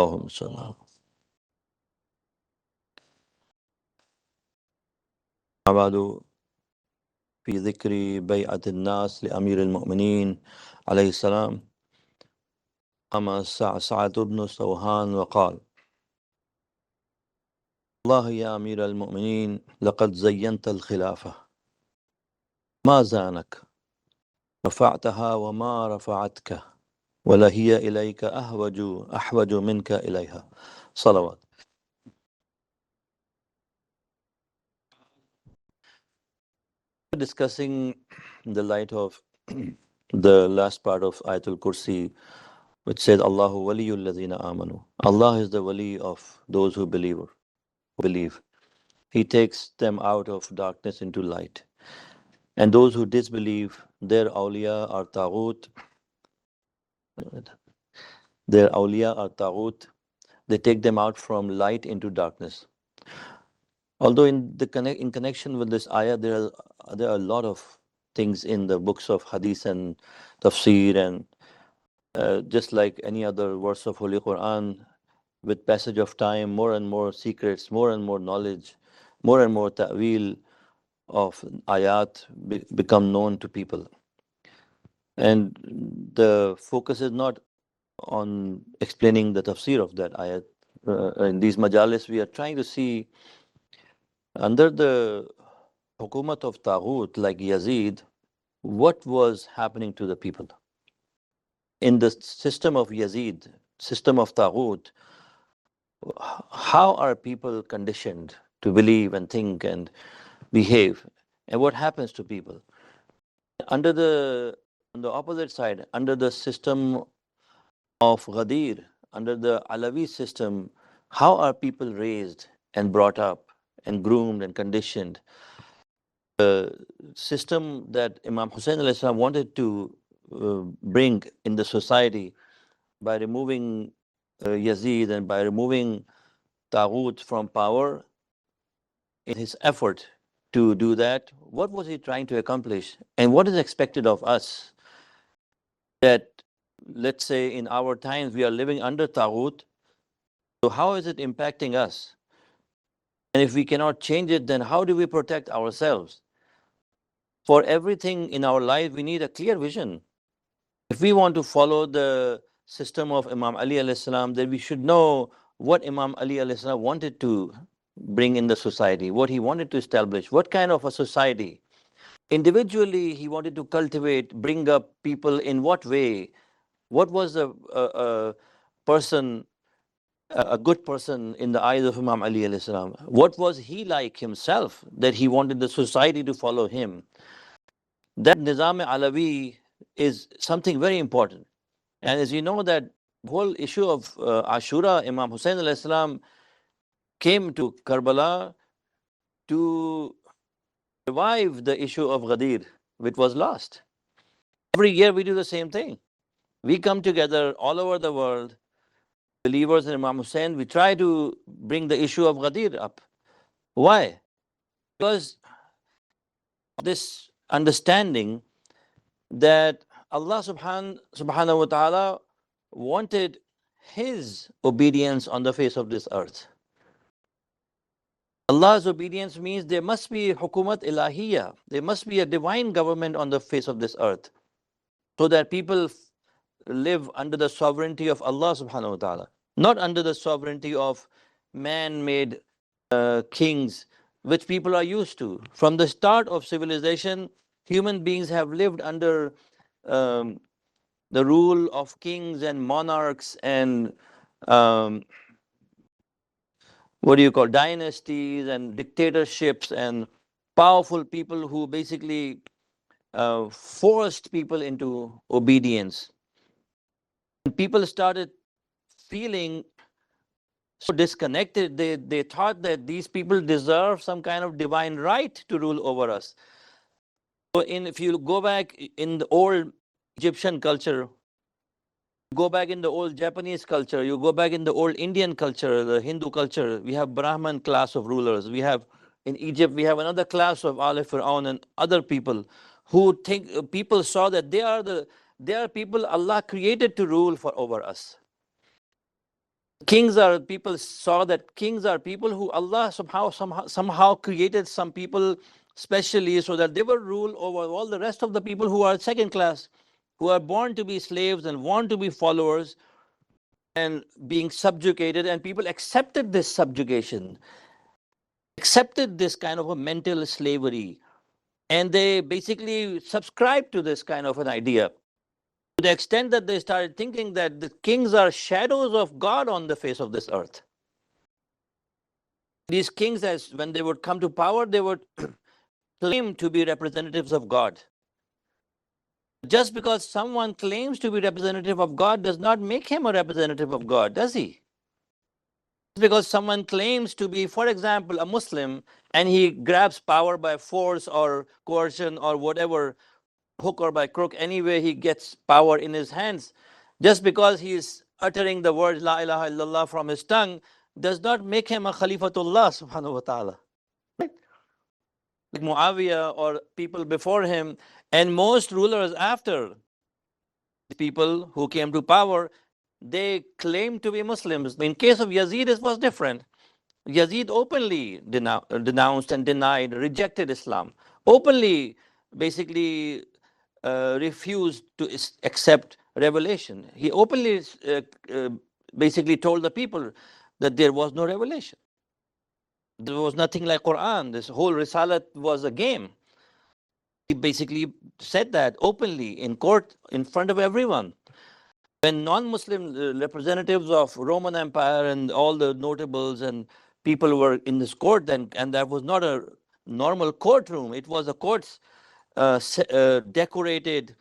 اللهم صل على بعد في ذكر بيعة الناس لأمير المؤمنين عليه السلام. قام سعد بن سوهان وقال: الله يا أمير المؤمنين، لقد زينت الخلافة ما زانك، رفعتها وما رفعتك، ولا هي إليك أحوج منك إليها. صلوات. Discussing the light of the last part of Ayatul Kursi, which says, Allahu waliyul ladhina amanu. Allah is the wali of those who believe. He takes them out of darkness into light. And those who disbelieve, their awliya are taghut. They take them out from light into darkness. Although in connection with this ayah, there are a lot of things in the books of hadith and tafsir, and just like any other verse of Holy Quran, with passage of time, more and more secrets, more and more knowledge, more and more ta'wil of ayat become known to people. And the focus is not on explaining the tafsir of that ayat. In these majalis, we are trying to see under the hukumat of Taghut like Yazid, what was happening to the people. In the system of Yazid, system of Taghut, how are people conditioned to believe and think and behave? And what happens to people? On the opposite side, under the system of Ghadir, under the Alawi system, how are people raised and brought up and groomed and conditioned? The system that Imam Hussein alayhi salam wanted to bring in the society by removing Yazid and by removing Taghut from power, in his effort to do that, what was he trying to accomplish? And what is expected of us? That, let's say, in our times, we are living under Taghut. So how is it impacting us? And if we cannot change it, then how do we protect ourselves? For everything in our life, we need a clear vision. If we want to follow the system of Imam Ali alayhi salam, then we should know what Imam Ali alayhi salam wanted to bring in the society, what he wanted to establish, what kind of a society. Individually, he wanted to cultivate, bring up people in what way? What was a person, a good person in the eyes of Imam Ali alayhi salam? What was he like himself that he wanted the society to follow him? That Nizam Alawi is something very important. And as you know, that whole issue of Ashura, Imam Hussein alayhi salam came to Karbala to revive the issue of Ghadir, which was lost. Every year we do the same thing. We come together all over the world, believers in Imam Hussein, we try to bring the issue of Ghadir up. Why? Because this understanding that Allah subhanahu wa ta'ala wanted his obedience on the face of this earth. Allah's obedience means there must be hukumat ilahiyya, there must be a divine government on the face of this earth, so that people live under the sovereignty of Allah subhanahu wa ta'ala, not under the sovereignty of man-made kings, which people are used to. From the start of civilization, human beings have lived under the rule of kings and monarchs and dynasties and dictatorships and powerful people who basically forced people into obedience. And people started feeling so disconnected. They thought that these people deserve some kind of divine right to rule over us. So if you go back in the old Egyptian culture, go back in the old Japanese culture, you go back in the old Indian culture, the Hindu culture, we have Brahman class of rulers. We have in Egypt, we have another class of Ali Fir'aun and other people who think people saw that they are people Allah created to rule over us. Kings are people saw that kings are people who Allah somehow created some people specially so that they will rule over all the rest of the people who are second class, who are born to be slaves and want to be followers and being subjugated, and people accepted this subjugation, accepted this kind of a mental slavery, and they basically subscribed to this kind of an idea to the extent that they started thinking that the kings are shadows of God on the face of this earth. These kings, as when they would come to power, they would claim to be representatives of God. Just because someone claims to be representative of God does not make him a representative of God, does he? Just because someone claims to be, for example, a Muslim, and he grabs power by force or coercion or whatever, hook or by crook, anyway he gets power in his hands, just because he is uttering the word La ilaha illallah from his tongue, does not make him a Khalifatullah subhanahu wa ta'ala. Like Muawiyah or people before him, and most rulers after people who came to power, they claimed to be Muslims. In case of Yazid, it was different. Yazid openly denounced and denied, rejected Islam, openly basically refused to accept revelation. He openly basically told the people that there was no revelation. There was nothing like Quran. This whole Risalat was a game. He basically said that openly in court in front of everyone. When non-Muslim representatives of Roman Empire and all the notables and people were in this court, and that was not a normal courtroom. It was a court decorated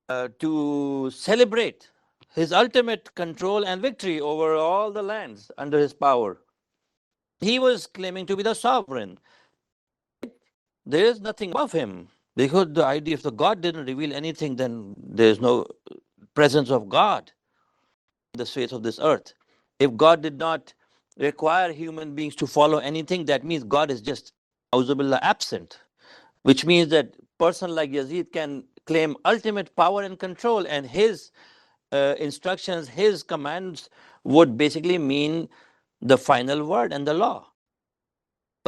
to celebrate his ultimate control and victory over all the lands under his power. He was claiming to be the sovereign. There is nothing above him. Because the idea, if the God didn't reveal anything, then there is no presence of God on the face of this earth. If God did not require human beings to follow anything, that means God is just absent, which means that person like Yazid can claim ultimate power and control, and his instructions, his commands would basically mean the final word and the law.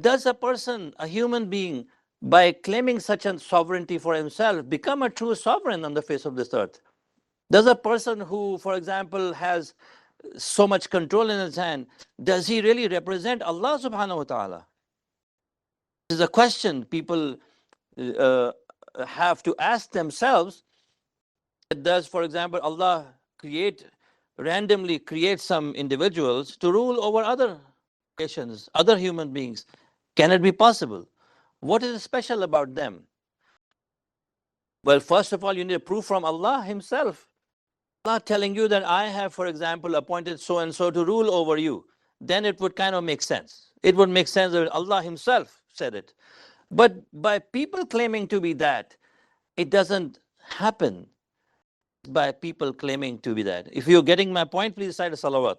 Does a person, a human being, by claiming such a sovereignty for himself, become a true sovereign on the face of this earth? Does a person who, for example, has so much control in his hand, does he really represent Allah subhanahu wa ta'ala? This is a question people uh, have to ask themselves. Does, for example, Allah randomly create some individuals to rule over other nations, other human beings? Can it be possible? What is special about them? Well, first of all, you need a proof from Allah himself. Allah telling you that I have, for example, appointed so and so to rule over you. Then it would kind of make sense. It would make sense that Allah himself said it. But by people claiming to be that, it doesn't happen by people claiming to be that. If you're getting my point, please recite a salawat.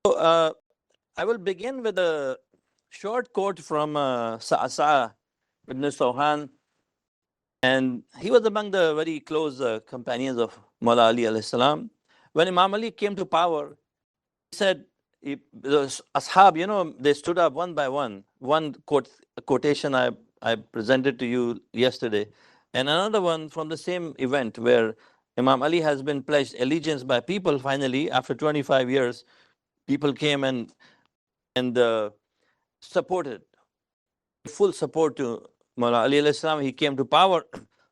So, I will begin with a short quote from Sa'asa ibn Sawhan. And he was among the very close companions of Mawla Ali alayhi salam. When Imam Ali came to power, he said, the ashab, they stood up one by one. One quotation I presented to you yesterday, and another one from the same event where Imam Ali has been pledged allegiance by people. Finally, after 25 years, people came and supported, full support to Mawla Ali alayhi salam. He came to power.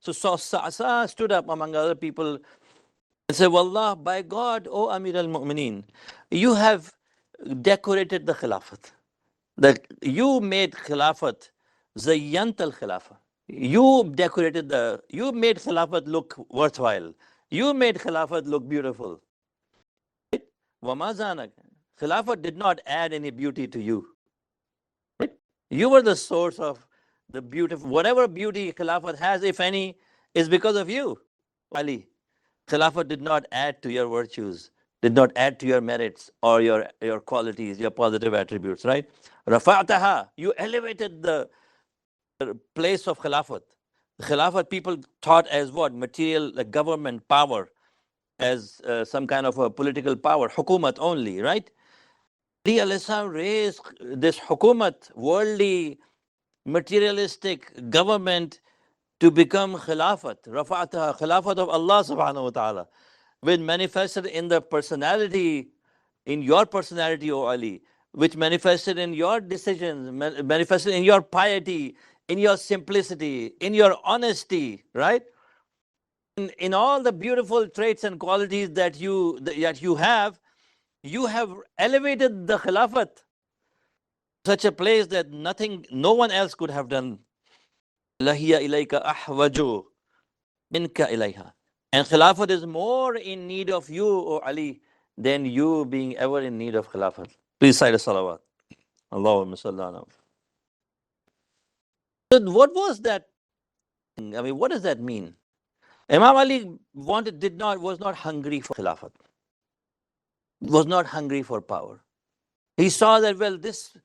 So Sa'sa stood up among other people and said, Wallah, by God, O Amir al-Mu'mineen, you have decorated the Khilafat. You made Khilafat, Zayyant al-Khilafah. You made Khilafat look worthwhile. You made Khilafat look beautiful. Wama zanak. Khilafat did not add any beauty to you. You were the source of the beautiful, whatever beauty Khilafat has, if any, is because of you, Ali. Khilafat did not add to your virtues, did not add to your merits or your qualities, your positive attributes, right? Rafa'taha, you elevated the place of Khilafat. Khilafat people thought as what? Material, like government power, as some kind of a political power, hukumat only, right? Ali alayhi salam raised this hukumat, worldly, materialistic government, to become khilafat, rafa'ataha, khilafat of Allah subhanahu wa ta'ala, which manifested in the personality, in your personality, O Ali, which manifested in your decisions, manifested in your piety, in your simplicity, in your honesty, right? In all the beautiful traits and qualities that you have elevated the khilafat to such a place that nothing, no one else could have done. Lahiya ilayka ahwaju minka ilayha. And khilafat is more in need of you, O Ali, than you being ever in need of khilafat. Please cite a salawat. Allahumma salli ala. So what was that? I mean, what does that mean? Imam Ali was not hungry for khilafat, was not hungry for power. He saw that, well, this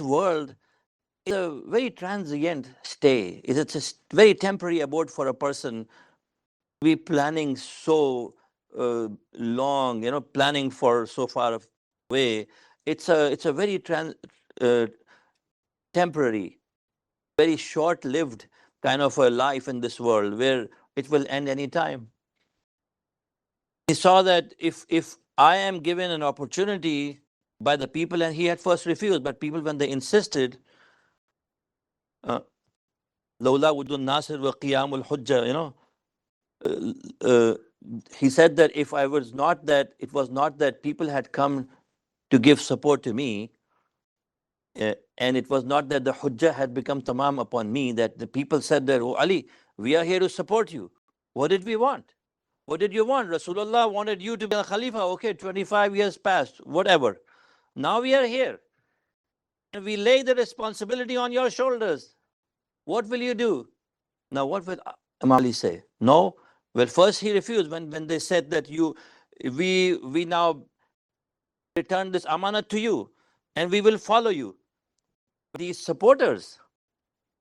world is a very transient stay. It's a very temporary abode for a person. We planning so long, planning for so far away. It's a very uh, temporary, very short-lived kind of a life in this world where it will end any time. He saw that if I am given an opportunity by the people, and he had first refused, but people, when they insisted, Lawla wudun nasir wa qiyamul hujja, he said that if I was not that, it was not that people had come to give support to me, and it was not that the hujjah had become tamam upon me, that the people said that, oh Ali, we are here to support you. What did we want? What did you want? Rasulullah wanted you to be a Khalifa. Okay, 25 years passed, whatever. Now we are here. And we lay the responsibility on your shoulders. What will you do? Now, what will Imam Ali say? No. Well, first he refused when they said that we now return this amanat to you and we will follow you. These supporters,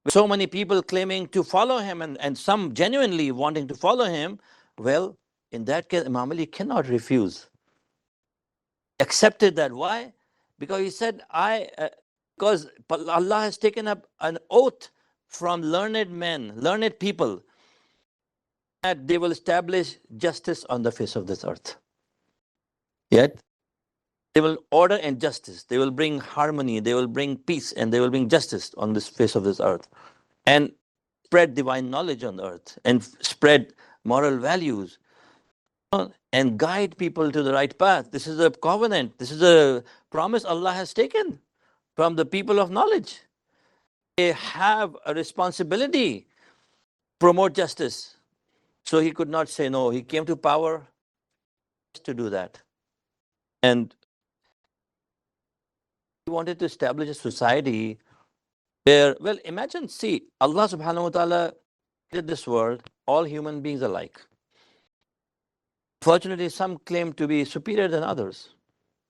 so many people claiming to follow him and some genuinely wanting to follow him, well, in that case, Imam Ali cannot refuse. Accepted that. Why? Because he said, because Allah has taken up an oath from learned men, learned people, that they will establish justice on the face of this earth. Yet, they will order and justice. They will bring harmony. They will bring peace, and they will bring justice on this face of this earth, and spread divine knowledge on the earth, and spread moral values, and guide people to the right path. This is a covenant. This is a promise Allah has taken from the people of knowledge. They have a responsibility to promote justice. So he could not say no. He came to power to do that. And he wanted to establish a society where, well, imagine, see, Allah subhanahu wa ta'ala created this world, all human beings alike. Fortunately, some claim to be superior than others.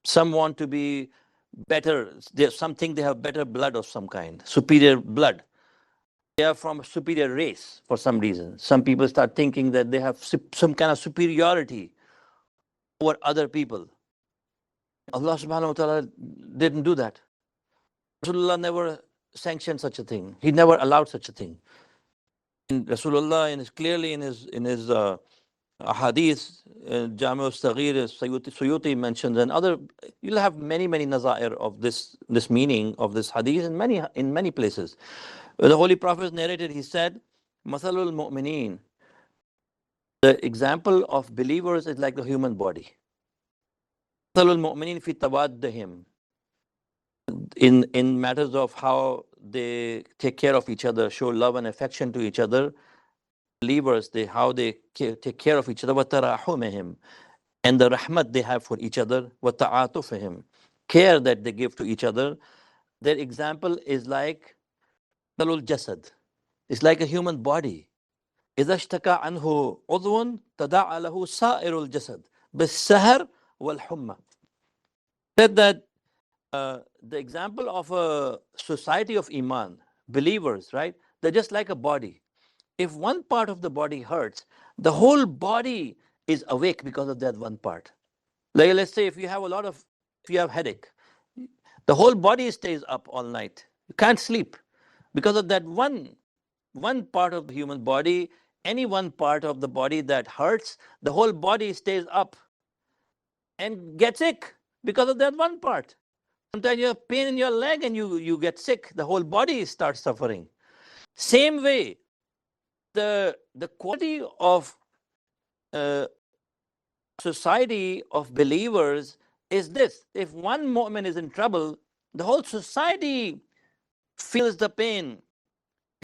Some want to be better. Some think they have better blood of some kind, superior blood. They are from a superior race for some reason. Some people start thinking that they have some kind of superiority over other people. Allah subhanahu wa ta'ala didn't do that. Rasulullah never sanctioned such a thing. He never allowed such a thing. And Rasulullah, clearly in his hadith, Jami' al-Saghir, Suyuti mentions, and other, you'll have many nazair of this meaning of this hadith in many places. The Holy Prophet narrated, he said, Mathalul mu'mineen, the example of believers is like the human body. Mathalul mu'mineen fi tawaddihim, in matters of how they take care of each other, show love and affection to each other. Believers, how they take care of each other, وَتَرَاحُمِهِمْ, and the rahmat they have for each other, وَتَعَاطُفِهِمْ, care that they give to each other. Their example is like talul jasad. It's like a human body. إِذَا اشْتَكَى عَنْهُ عُضْوٌ تَدَاعَى لَهُ سَائِرُ الْجَسَدِ بِالسَّهَرِ وَالْحُمَّةِ. Said that the example of a society of Iman, believers, right? They're just like a body. if one part of the body hurts, the whole body is awake because of that one part. Like let's say if you have if you have headache, the whole body stays up all night. You can't sleep because of that one part of the human body. Any one part of the body that hurts, the whole body stays up and gets sick because of that one part. Sometimes you have pain in your leg and you get sick. The whole body starts suffering. Same way, the quality of society of believers is this: if one moment is in trouble, the whole society feels the pain.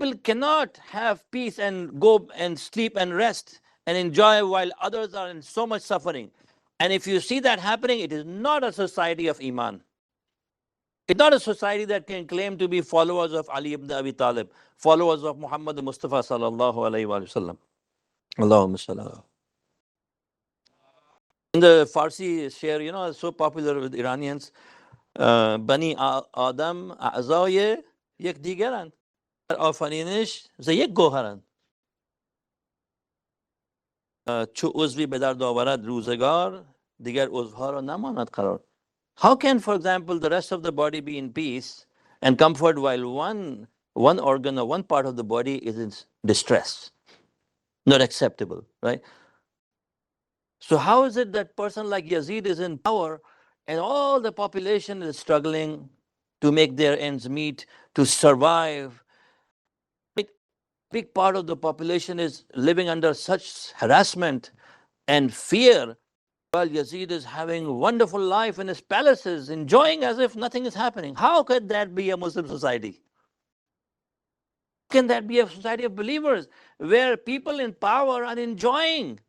People cannot have peace and go and sleep and rest and enjoy while others are in so much suffering. And if you see that happening, it is not a society of Iman. It's not a society that can claim to be followers of Ali ibn Abi Talib, followers of Muhammad Mustafa sallallahu alayhi wa sallam. Allahumma salli. In the Farsi share, so popular with Iranians, Bani Adam a'zaye yek digaran. آفرینش ز یک گوهرند چو عضوی به درد آورد روزگار دیگر عضوها را نماند قرار. How can, for example, the rest of the body be in peace and comfort while one organ or one part of the body is in distress? Not acceptable, right? So how is it that person like Yazid is in power and all the population is struggling to make their ends meet, to survive? Big part of the population is living under such harassment and fear, while Yazid is having a wonderful life in his palaces, enjoying as if nothing is happening. How could that be a Muslim society? Can that be a society of believers where people in power are enjoying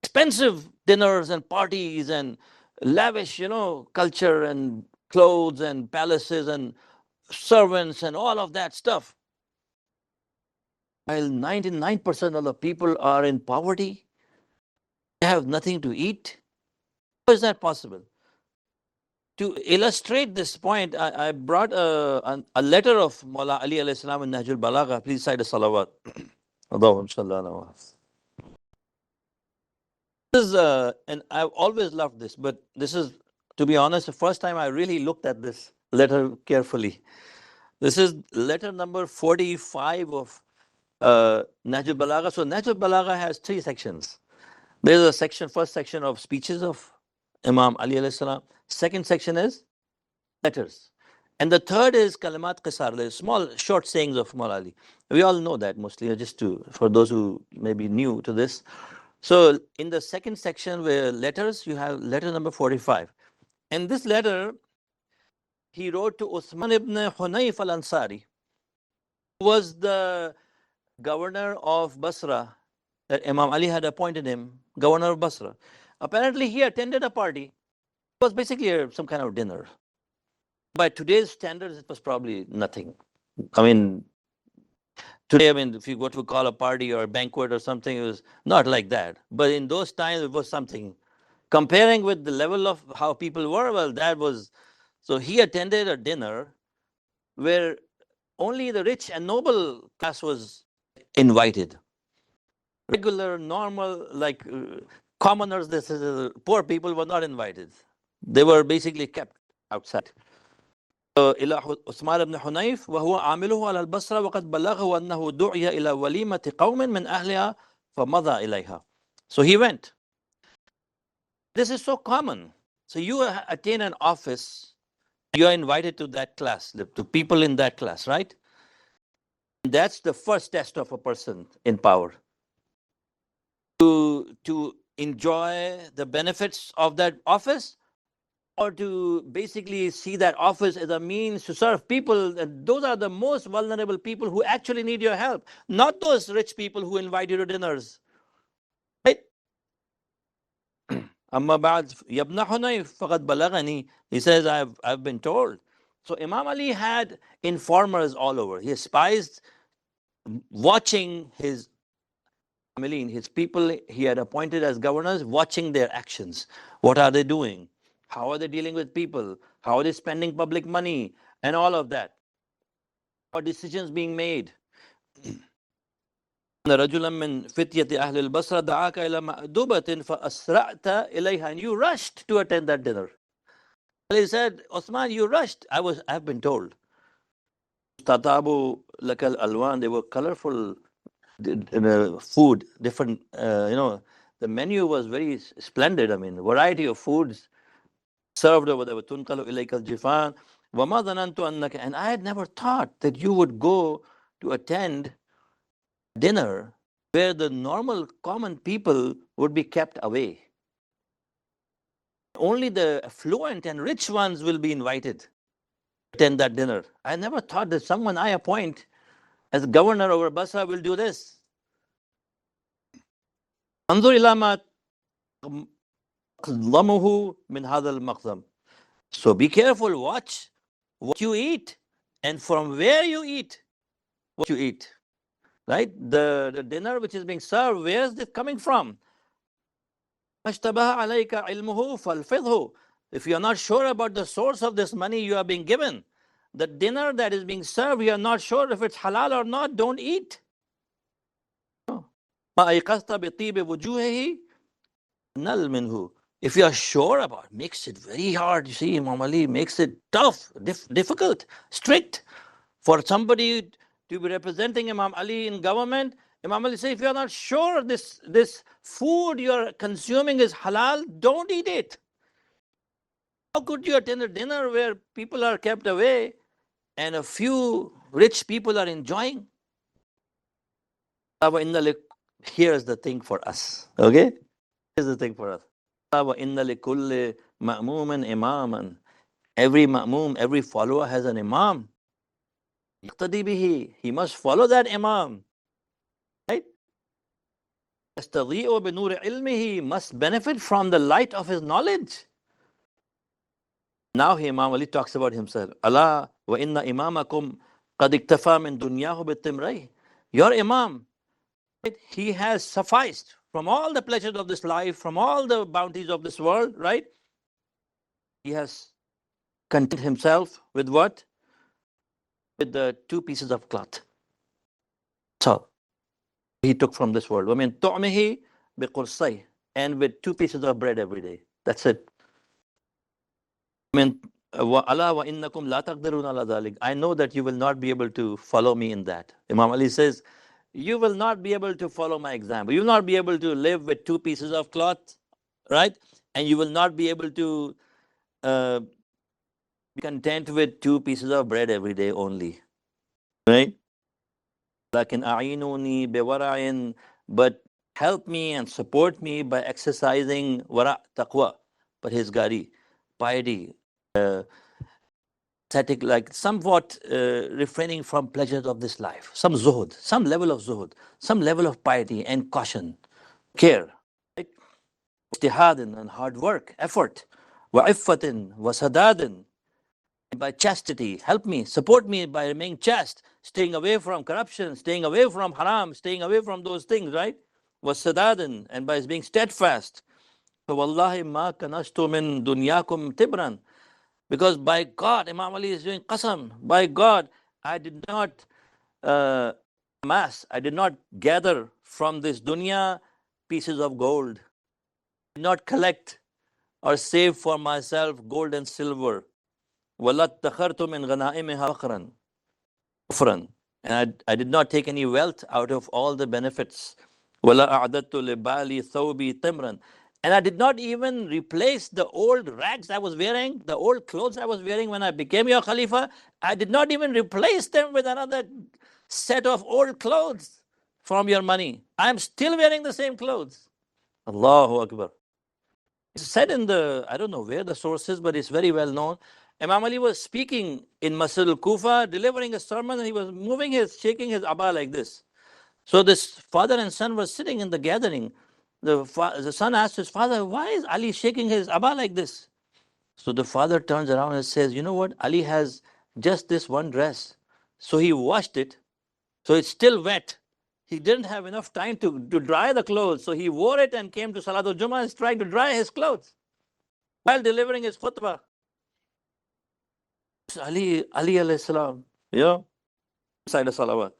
expensive dinners and parties and lavish, culture and clothes and palaces and servants and all of that stuff, while 99% of the people are in poverty? They have nothing to eat. How is that possible? To illustrate this point, I brought a letter of Mawla Ali alayhi salam in Nahjul Balagha. Please cite a salawat. Allahumma salli ala. This is, and I've always loved this, but this is, to be honest, the first time I really looked at this letter carefully. This is letter number 45 of Nahjul Balagha. So Nahjul Balagha has 3 sections. There's a section, first section of speeches of Imam Ali alayhi salam. Second section is letters. And the third is Kalimat Qisar, the small, short sayings of Mawla Ali. We all know that mostly, just for those who may be new to this. So in the second section where letters, you have letter number 45. And this letter, he wrote to Uthman ibn Hunayf al-Ansari, who was the governor of Basra, that Imam Ali had appointed him, governor of Basra. Apparently he attended a party. It was basically some kind of dinner. By today's standards, it was probably nothing. I mean, today, if you go to call a party or a banquet or something, it was not like that. But in those times, it was something. Comparing with the level of how people were, well, that was. So he attended a dinner where only the rich and noble class was invited. Regular, normal, commoners, poor people were not invited. They were basically kept outside. إلى عثمان بن حنيف وهو عامله على البصرة وقد بلغه أنه دعي إلى وليمة قوم من أهلها فمضى إليها. So he went. This is so common. So you attain an office, you are invited to that class, to people in that class, right? That's the first test of a person in power. To enjoy the benefits of that office, or to basically see that office as a means to serve people. And those are the most vulnerable people who actually need your help, not those rich people who invite you to dinners. Right? Amma ba'd yabna Hunayf faqad balagani. He says, I've been told. So Imam Ali had informers all over. He spies watching his family, his people he had appointed as governors, watching their actions. What are they doing? How are they dealing with people? How are they spending public money? And all of that. How are decisions being made? رجلا من فتية أهل البصرة دعاك إلى مأدبة فأسرعت إليها, and you rushed to attend that dinner. He said, Osman, you rushed. I've been told. Tatabu lakal alwan, they were colorful food, different, the menu was very splendid. I mean, variety of foods served over there. Tunqalu ilayka al-jifan wa ma dhanantu annaka, and I had never thought that you would go to attend dinner where the normal common people would be kept away. Only the affluent and rich ones will be invited to attend that dinner. I never thought that someone I appoint as governor over Basra will do this. انظر إلى ما تقدمه من هذا المقدم. So be careful, watch what you eat and from where you eat what you eat. Right? The dinner which is being served, where is this coming from? If you are not sure about the source of this money you are being given, the dinner that is being served, you are not sure if it's halal or not, don't eat. If you are sure about it, makes it very hard. You see, Imam Ali makes it tough, difficult, strict. For somebody to be representing Imam Ali in government, Imam Ali says, if you are not sure this food you are consuming is halal, don't eat it. How could you attend a dinner where people are kept away and a few rich people are enjoying? Here's the thing for us. Okay? Here's the thing for us. Every ma'mum, every follower has an imam. He must follow that imam. Right? He must benefit from the light of his knowledge. Now Imam Ali talks about himself. Allah wa inna imamakum qad iktafa min dunyahu bitimray. Your imam, right? He has sufficed from all the pleasures of this life, from all the bounties of this world, right? He has content himself with what? With the 2 pieces of cloth. So he took from this world. وَمِن طُعْمِهِ بِقُرْصَيْهِ, and with 2 pieces of bread every day. That's it. I know that you will not be able to follow me in that. Imam Ali says, you will not be able to follow my example. You will not be able to live with 2 pieces of cloth, right? And you will not be able to be content with 2 pieces of bread every day only, right? But help me and support me by exercising wara, taqwa, parhezgari, piety, like somewhat refraining from pleasures of this life, some zuhud, some level of zuhud, some level of piety and caution, care, right? Ijtihadin, and hard work, effort, wa'iffatin, wasadadin, by chastity. Help me, support me by remaining chaste, staying away from corruption, staying away from haram, staying away from those things, right? Wasadadin, and by being steadfast. So wallahi ma kanastu min dunyakum tibran. Because by God, Imam Ali is doing qasam, by God, I did not amass, I did not gather from this dunya pieces of gold. I did not collect or save for myself gold and silver. وَلَا اتَّخَرْتُ مِنْ غَنَائِمِهَا فَخْرًا. And I did not take any wealth out of all the benefits. وَلَا أَعْدَدْتُ لِبَالِي ثَوْبِي تِمْرًا. And I did not even replace the old rags I was wearing, the old clothes I was wearing when I became your Khalifa. I did not even replace them with another set of old clothes from your money. I am still wearing the same clothes. Allahu Akbar. It's said in I don't know where the source is, but it's very well known. Imam Ali was speaking in Masjid al-Kufa, delivering a sermon, and he was shaking his abba like this. So this father and son were sitting in the gathering. The son asked his father, why is Ali shaking his abba like this? So the father turns around and says, you know what? Ali has just this one dress. So he washed it. So it's still wet. He didn't have enough time to dry the clothes. So he wore it and came to Salatul Jummah and trying to dry his clothes while delivering his khutbah. Ali alayhi salam, side of salawat.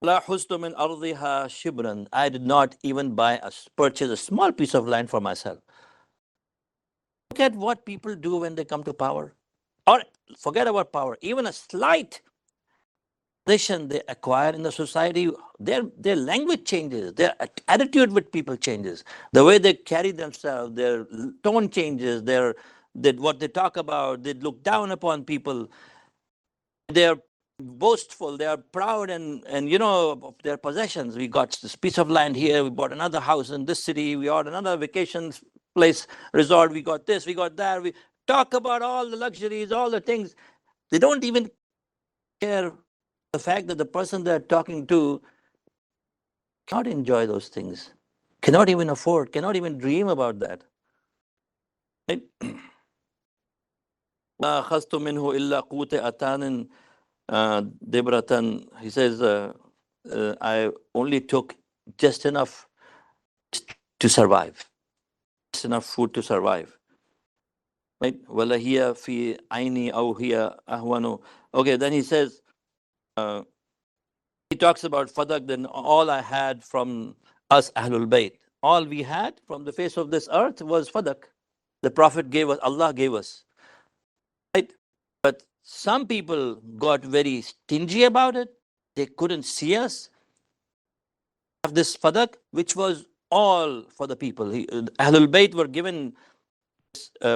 لا حزت من أرضها شبرا. I did not even purchase a small piece of land for myself. Look at what people do when they come to power. Or forget about power, even a slight position they acquire in the society, their language changes, their attitude with people changes, the way they carry themselves, their tone changes, what they talk about, they look down upon people, they're boastful, they are proud and of their possessions. We got this piece of land here, we bought another house in this city, we got another vacation place, resort, we got this, we got that. We talk about all the luxuries, all the things. They don't even care the fact that the person they're talking to cannot enjoy those things, cannot even afford, cannot even dream about that. Right? ما أخذت منه إلا قوت أتان دبرة. He says, I only took just enough to survive, just enough food to survive. Right? ولا هي في عيني أو هي أهون. Okay, then he says, he talks about fadak, then all I had from us Ahlul Bayt, all we had from the face of this earth was fadak. The Prophet gave us, Allah gave us. Right? But some people got very stingy about it. They couldn't see us have this fadak, which was all for the people. Ahlul Bayt were given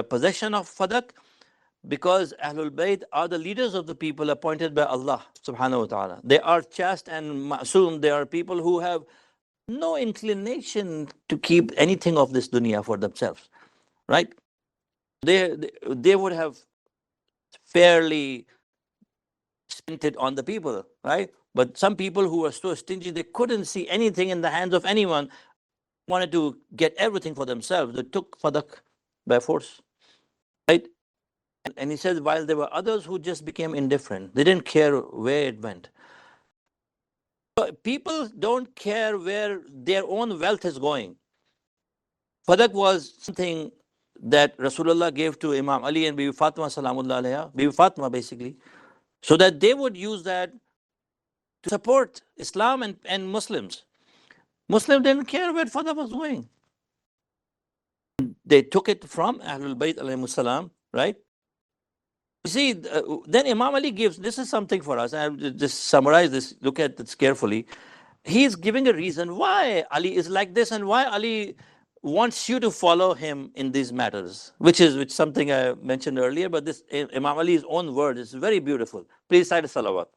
possession of fadak because Ahlul Bayt are the leaders of the people appointed by Allah subhanahu wa ta'ala. They are chaste and ma'soom. They are people who have no inclination to keep anything of this dunya for themselves, right? They would have fairly spent it on the people, right? But some people who were so stingy, they couldn't see anything in the hands of anyone, wanted to get everything for themselves. They took fadak by force, right? And he says, while there were others who just became indifferent, they didn't care where it went. People don't care where their own wealth is going. Fadak was something that Rasulullah gave to Imam Ali and Bibi Fatima salamullah alayha, Bibi Fatima basically, so that they would use that to support Islam and Muslims. Muslims didn't care where Fadak was going. They took it from Ahlul Bayt alayhi salam, right? You see, then Imam Ali gives, this is something for us, I will just summarize this, look at this carefully. He's giving a reason why Ali is like this and why Ali wants you to follow him in these matters, which something I mentioned earlier, but this Imam Ali's own word is very beautiful. Please cite a salawat.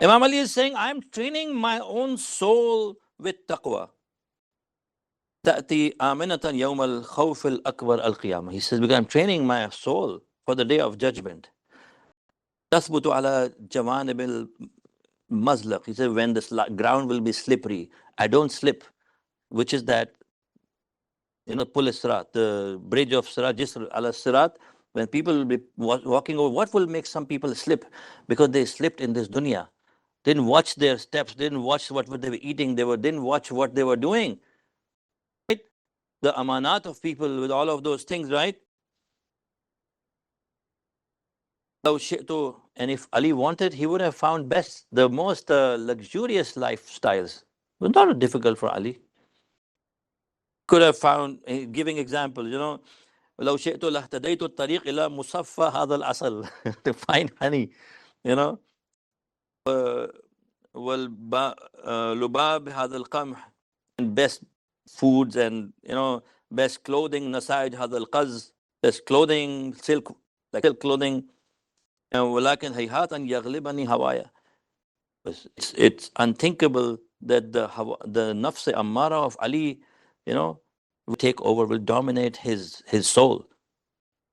Imam Ali is saying, I'm training my own soul with taqwa. تأتي آمنة يوم الخوف الأكبر القيامة. He says, because I'm training my soul for the day of judgment. تثبت على جوانب المزلق. He said, when the ground will be slippery, I don't slip, which is that, pull sirat, the bridge of sirat, Jisr ala sirat, when people will be walking over, what will make some people slip? Because they slipped in this dunya. Didn't watch their steps, didn't watch what they were eating, didn't watch what they were doing. Right? The amanat of people with all of those things, right? And if Ali wanted, he would have found best, the most luxurious lifestyles. It was not difficult for Ali. Could have found, giving examples, لو شئت لاهتديت الطريق إلى مصفى هذا العسل to find honey, you know. واللباب هذا القمح, and best foods and best clothing, نساج هذا القز, best clothing, silk, like silk clothing. ولكن هيهات أن يغلبني هوايا. It's unthinkable that the nafs ammara of Ali, will take over, will dominate his soul.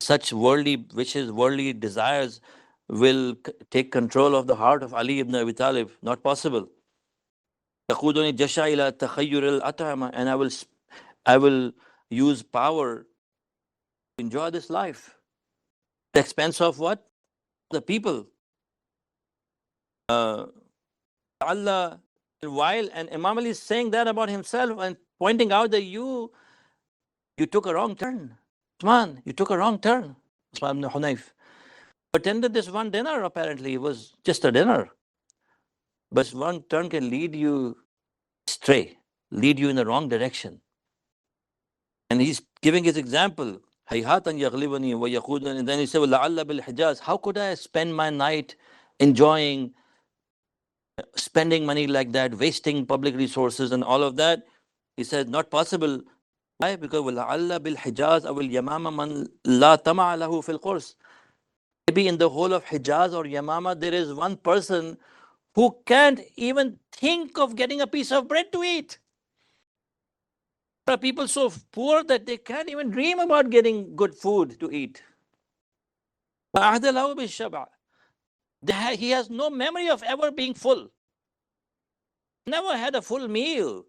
Such worldly wishes, worldly desires will take control of the heart of Ali ibn Abi Talib. Not possible. تقودني جشع إلى تخير الأطعمة, and I will use power to enjoy this life at the expense of what? The people. Allah, and Imam Ali is saying that about himself and pointing out that you took a wrong turn. Usman, you took a wrong turn. Usman ibn Hunayf. Attended this one dinner, apparently. It was just a dinner. But one turn can lead you astray, lead you in the wrong direction. And he's giving his example. Hayhatan yaghlibani wa yaqudan. And then he said, La'alla bil Hijaz. How could I spend my night enjoying, spending money like that, wasting public resources and all of that? He said, not possible. Why? Because La'alla bil Hijaz awil Yamama man la tama'a lahu fil qurs. Maybe in the whole of Hijaz or Yamama, there is one person who can't even think of getting a piece of bread to eat. There are people so poor that they can't even dream about getting good food to eat. He has no memory of ever being full. Never had a full meal.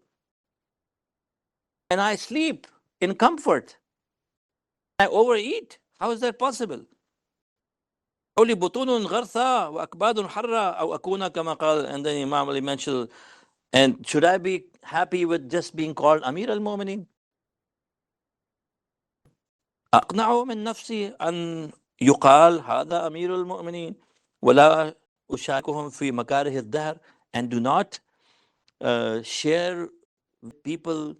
And I sleep in comfort. I overeat. How is that possible? قولي بطون غرثة وأكباد حرة أو أكون كما قال. And then Imam Ali mentioned, and should I be happy with just being called Amir al-Mu'minin? أقنع من نفسي أن يقال هذا أمير المؤمنين ولا أشاركهم في مكاره الدهر, and do not share with people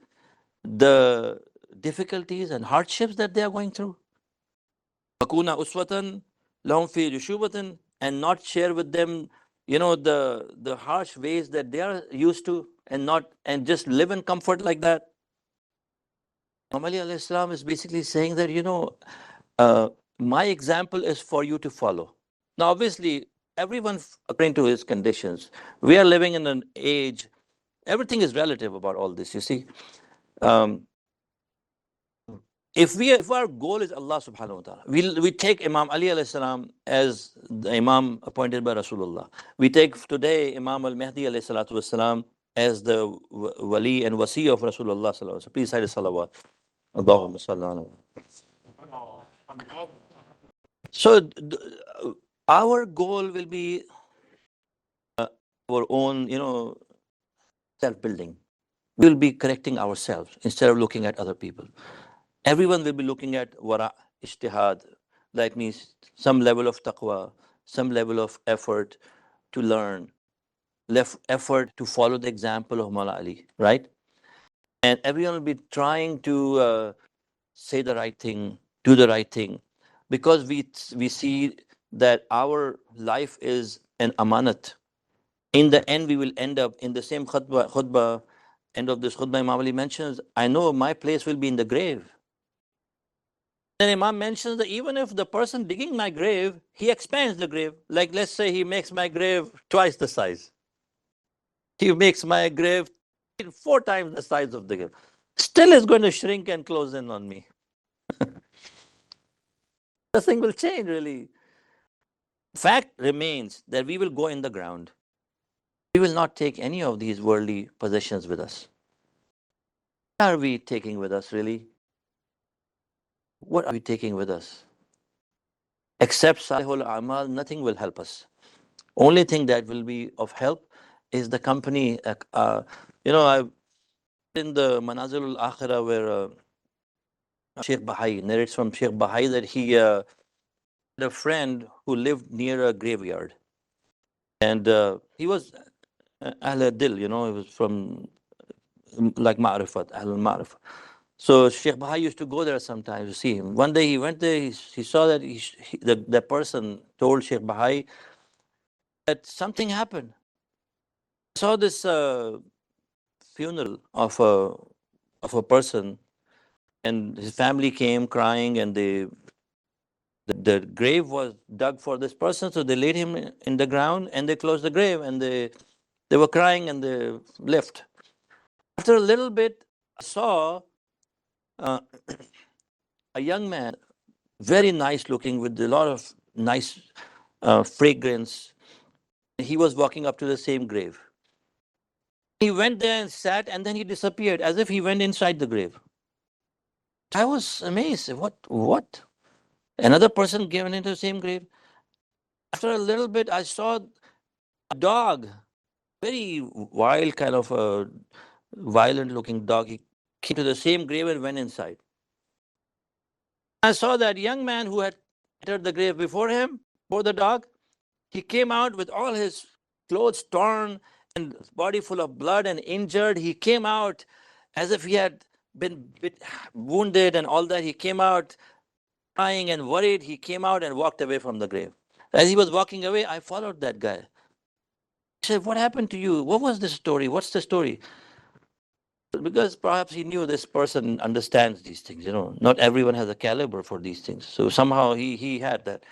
the difficulties and hardships that they are going through. أكون أسوة لهم في جشوبة, and not share with them, the harsh ways that they are used to, and just live in comfort like that. Imam Ali alayhi salam is basically saying that, my example is for you to follow. Now, obviously, everyone according to his conditions. We are living in an age, everything is relative about all this, you see. Um, if our goal is Allah subhanahu wa ta'ala, we take Imam Ali alayhi salam as the Imam appointed by Rasulullah. We take today Imam al-Mahdi alayhi salatu wasalam as the wali and wasi of Rasulullah sallallahu alaihi wasallam. Please say the salawat. Allahumma salli ala. So our goal will be our own, self-building. We will be correcting ourselves instead of looking at other people. Everyone will be looking at wara, ijtihad, that means some level of taqwa, some level of effort to learn, effort to follow the example of Mawla Ali, right? And everyone will be trying to say the right thing, do the right thing, because we see that our life is an amanat. In the end, we will end up in the same khutbah, end of this khutbah, Imam Ali mentions, I know my place will be in the grave. Then Imam mentions that even if the person digging my grave, he expands the grave. Like, let's say he makes my grave twice the size. He makes my grave 4 times the size of the grave. Still is going to shrink and close in on me. Nothing will change, really. Fact remains that we will go in the ground. We will not take any of these worldly possessions with us. What are we taking with us, really? What are we taking with us? Except Salihul Amal, nothing will help us. Only thing that will be of help is the company. I in the Manazilul Akhirah where Sheikh Bahai narrates from Sheikh Bahai that he had a friend who lived near a graveyard. And he was Ahl Dil, he was from like Ma'rifat, Ahl Ma'rifat. So Sheikh Bahai used to go there sometimes to see him. One day he went there, he saw that the person told Sheikh Bahai that something happened. I saw this funeral of a person, and his family came crying, and the grave was dug for this person, so they laid him in the ground and they closed the grave, and they were crying and they left. After a little bit, I saw a young man, very nice looking, with a lot of nice fragrance. He was walking up to the same grave. He went there and sat, and then he disappeared as if he went inside the grave. I was amazed. What? Another person given into the same grave. After a little bit, I saw a dog, very wild, kind of a violent looking dog. He came to the same grave and went inside. I saw that young man who had entered the grave before him For the dog, he came out with all his clothes torn and body full of blood and injured. He came out as if he had been wounded and all that. He came out crying and worried. He came out and walked away from the grave. As he was walking away, I followed that guy. I said, "What happened to you? What was the story? What's the story?" Because perhaps he knew this person understands these things. Not everyone has a caliber for these things. So somehow he had that.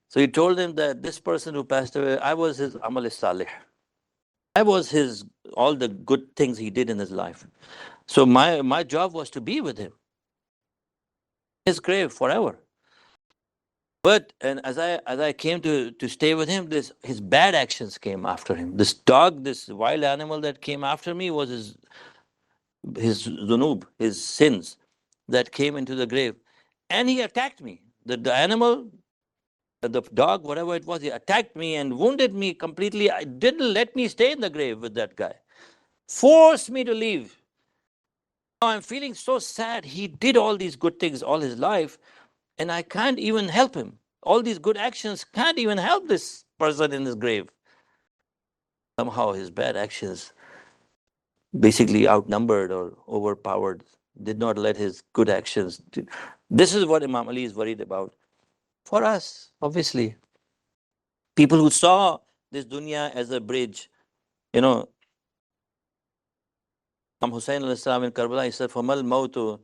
So he told him that this person who passed away, I was his amal salih. I was his all the good things he did in his life. So my job was to be with him, his grave forever. But and as I came to stay with him, his bad actions came after him. This dog, this wild animal that came after me was his zunub, his sins that came into the grave. And he attacked me. The animal, the dog, whatever it was, he attacked me and wounded me completely. I didn't let me stay in the grave with that guy. Forced me to leave. Now I'm feeling so sad. He did all these good things all his life, and I can't even help him. All these good actions can't even help this person in his grave. Somehow his bad actions basically outnumbered or overpowered, did not let his good actions. This is what Imam Ali is worried about. For us, obviously, people who saw this dunya as a bridge, Imam Hussein al-Islam in Karbala, he said, "Famal mautu,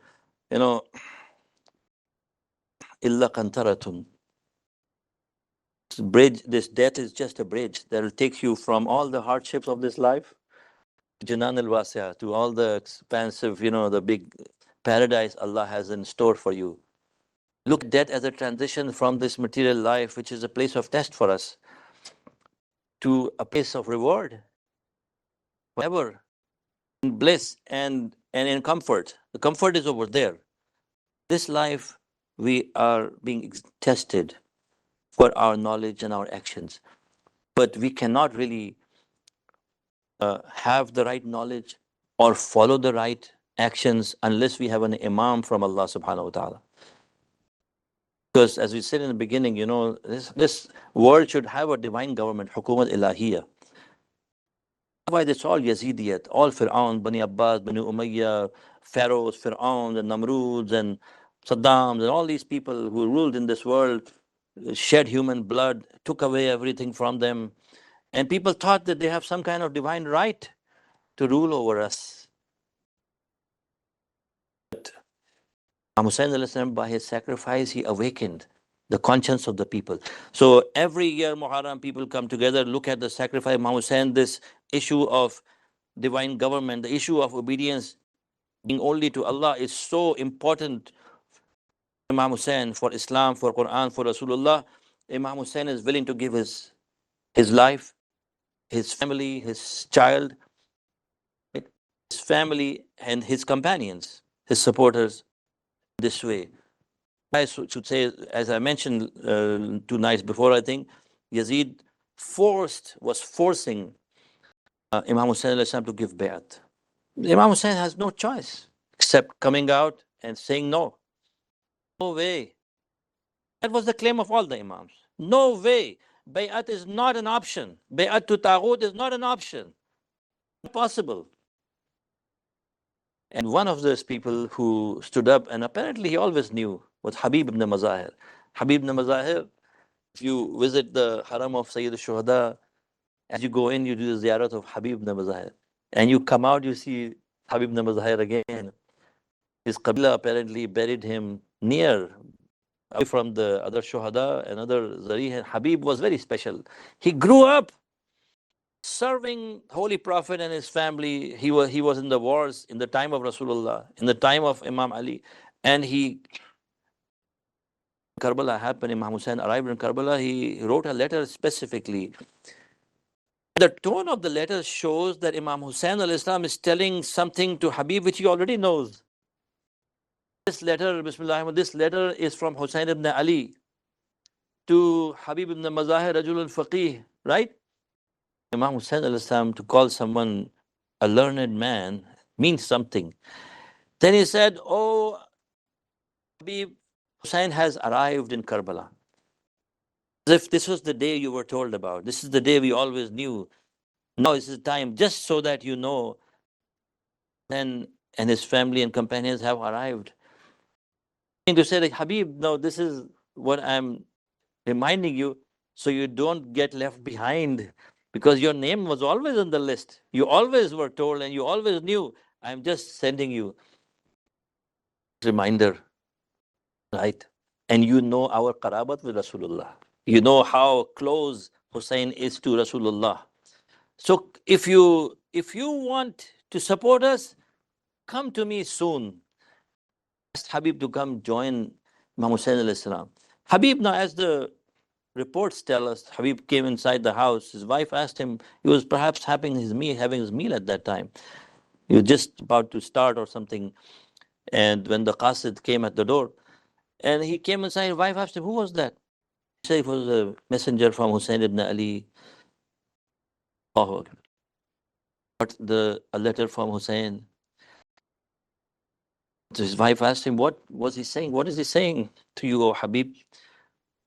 illa qantaratun." Bridge, this death is just a bridge that will take you from all the hardships of this life, Janan al-Wasi'a, to all the expansive, the big paradise Allah has in store for you. Look at death as a transition from this material life, which is a place of test for us, to a place of reward, forever, in bliss and in comfort. The comfort is over there. This life, we are being tested for our knowledge and our actions. But we cannot really have the right knowledge or follow the right actions unless we have an imam from Allah subhanahu wa ta'ala. Because as we said in the beginning, this world should have a divine government, hukumat ilahiyah. Otherwise, it's all Yazidiyat, all Fir'aun, Bani Abbas, Bani Umayyah, Pharaohs, Fir'aun, and Namruds, and Saddams, and all these people who ruled in this world, shed human blood, took away everything from them. And people thought that they have some kind of divine right to rule over us. But Imam Hussein, by his sacrifice, he awakened the conscience of the people. So every year, Muharram, people come together, look at the sacrifice of Imam Hussein, this issue of divine government, the issue of obedience being only to Allah is so important. Imam Hussein, for Islam, for Quran, for Rasulullah, Imam Hussein is willing to give his life, his family, his child, his family, and his companions, his supporters, this way. I should say, as I mentioned 2 nights before, I think, Yazid was forcing Imam Hussein to give bayat. Imam Hussein has no choice except coming out and saying no. No way. That was the claim of all the Imams. No way. Bayat is not an option. Bayat to Taghut is not an option. Impossible. And one of those people who stood up, and apparently he always knew, was Habib ibn Mazahir. Habib ibn Mazahir, if you visit the Haram of Sayyid al-Shuhada, as you go in, you do the ziyarat of Habib ibn Mazahir. And you come out, you see Habib ibn Mazahir again. His Qabila apparently buried him near, away from the other Shuhada and other Zari. And Habib was very special. He grew up serving Holy Prophet and his family. He was in the wars in the time of Rasulullah, in the time of Imam Ali. And Karbala happened, Imam Hussein arrived in Karbala, he wrote a letter specifically. The tone of the letter shows that Imam Hussein al-Islam is telling something to Habib which he already knows. This letter, Bismillah, this letter is from Hussein ibn Ali to Habib ibn Mazahir, Rajul al-Faqih, right? Imam Hussein al-Islam, to call someone a learned man means something. Then he said, "Oh, Habib, Hussein has arrived in Karbala. As if this was the day you were told about. This is the day we always knew. Now is the time, just so that you know, then and his family and companions have arrived. And to say that, Habib, no, this is what I'm reminding you, so you don't get left behind, because your name was always on the list. You always were told and you always knew. I'm just sending you reminder, right? And you know our qarabat with Rasulullah. You know how close Hussein is to Rasulullah. So if you want to support us, come to me soon. Asked Habib to come join Imam Hussein alayhi salam. Habib, now as the reports tell us, Habib came inside the house. His wife asked him, he was perhaps having his meal at that time. He was just about to start or something. And when the Qasid came at the door, and he came inside, his wife asked him, who was that? He said it was a messenger from Hussein ibn Ali. Oh, got a letter from Hussein. So his wife asked him, what was he saying? What is he saying to you, O Habib?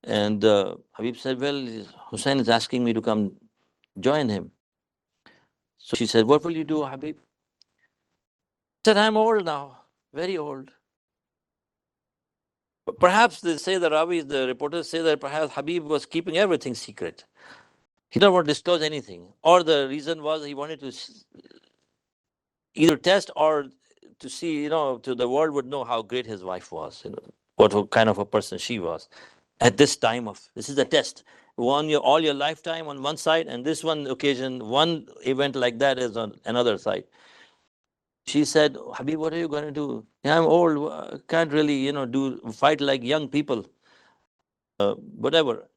And Habib said, well, Hussein is asking me to come join him. So she said, what will you do, Habib? He said, I'm old now, very old. Perhaps they say the reporters say that perhaps Habib was keeping everything secret. He didn't want to disclose anything. Or the reason was he wanted to either test or to see, to the world would know how great his wife was, what kind of a person she was. At this time this is a test. All your lifetime on one side, and this one occasion, one event like that is on another side. She said, Habib, what are you going to do? Yeah, I'm old, can't really, do fight like young people, whatever.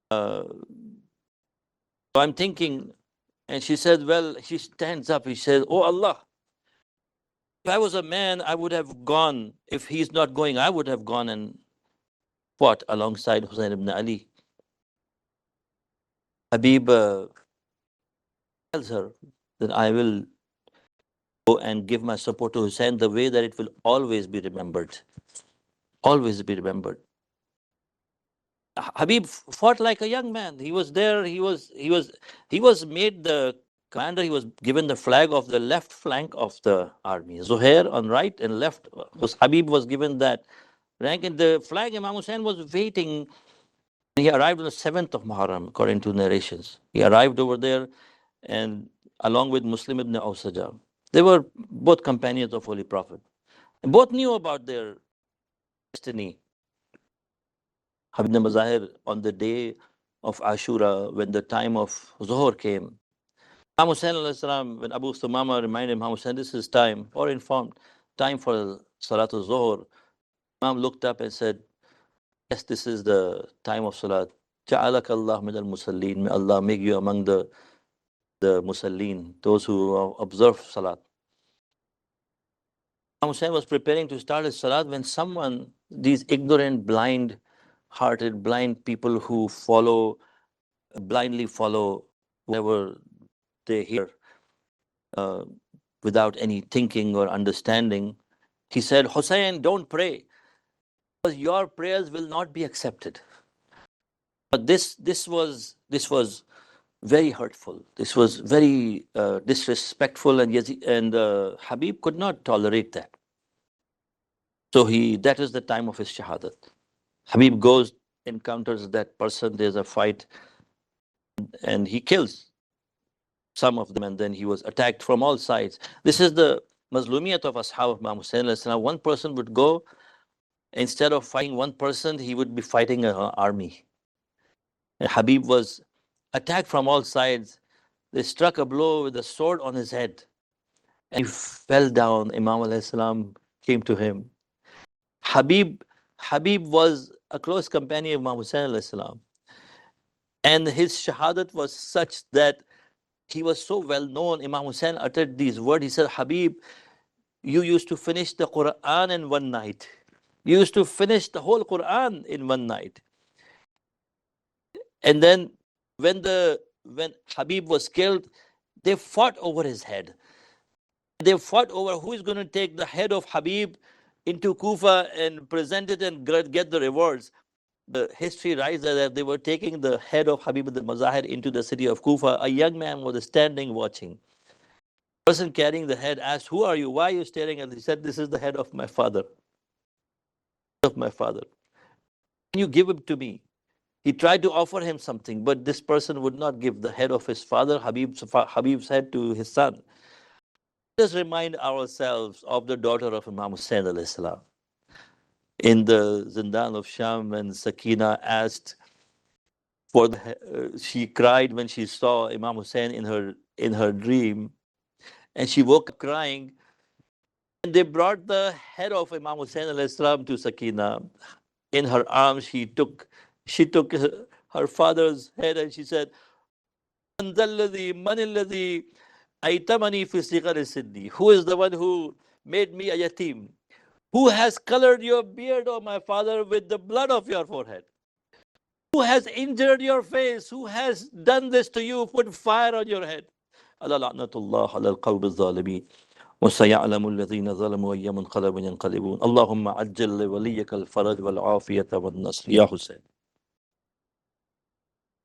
So I'm thinking, and she said, well, she stands up. He says, oh Allah, if I was a man, I would have gone. If he's not going, I would have gone and fought alongside Hussein ibn Ali. Habib tells her that I will go and give my support to Hussein the way that it will always be remembered. Always be remembered. Habib fought like a young man. He was there. He was made the commander. He was given the flag of the left flank of the army. Zuhair on right and left. Habib was given that rank, and the flag Imam Hussein was waiting. He arrived on the 7th of Muharram, according to narrations. He arrived over there, and along with Muslim ibn Awsaja. They were both companions of Holy Prophet. And both knew about their destiny. Habib Mazahir, on the day of Ashura, when the time of Zuhur came, Imam Hussein, when Abu Sumama reminded Imam Hussein, this is time, or informed, time for Salatul Zuhur, Imam looked up and said, yes, this is the time of Salat. Ja'alak Allah min al-Musallin. May Allah make you among the Musallin, those who observe Salat. Imam Hussein was preparing to start his Salat when these ignorant, blind-hearted, blind people who blindly follow whatever they hear uh, without any thinking or understanding. He said, Hussein, don't pray, because your prayers will not be accepted. But this was very hurtful. This was very disrespectful, and Habib could not tolerate that. So that is the time of his shahadat. Habib goes, encounters that person. There's a fight, and he kills some of them, and then he was attacked from all sides. This is the mazlumiyat of Ashab of Imam Hussein. One person would go, instead of fighting one person, he would be fighting an army. And Habib was attacked from all sides. They struck a blow with a sword on his head, and he fell down. Imam alayhi salam came to him. Habib was a close companion of Imam Hussein alayhi salam, and his shahadat was such that he was so well known. Imam Hussein uttered these words. He said, Habib, you used to finish the Quran in one night. You used to finish the whole Quran in one night. And then when Habib was killed, they fought over his head. They fought over who is going to take the head of Habib into Kufa and present it and get the rewards. the history writes that they were taking the head of Habib al-Mazahir into the city of Kufa. A young man was standing watching. The person carrying the head asked, "Who are you? Why are you staring at?" He said, "This is the head of my father. Of my father. Can you give him to me?" He tried to offer him something, but this person would not give the head of his father, Habib's head, to his son. Let us remind ourselves of the daughter of Imam Hussein alayhi salam. In the Zindan of Sham, when Sakina asked for she cried when she saw Imam Hussein in her dream, and she woke up crying. And they brought the head of Imam Hussein alayhi salam to Sakina. In her arms, she took her father's head, and she said, "Man alladhi, man alladhi aitamani fi sighar siddi." Who is the one who made me a yatim? Who has colored your beard, O my father, with the blood of your forehead? Who has injured your face? Who has done this to you? Put fire on your head. Allah la'natullah ala al-qawm al-zalimin. وسيعلم الذين ظلموا أي منقلب ينقلبون اللهم عجل لوليك الفرج والعافية والنصر يا حسين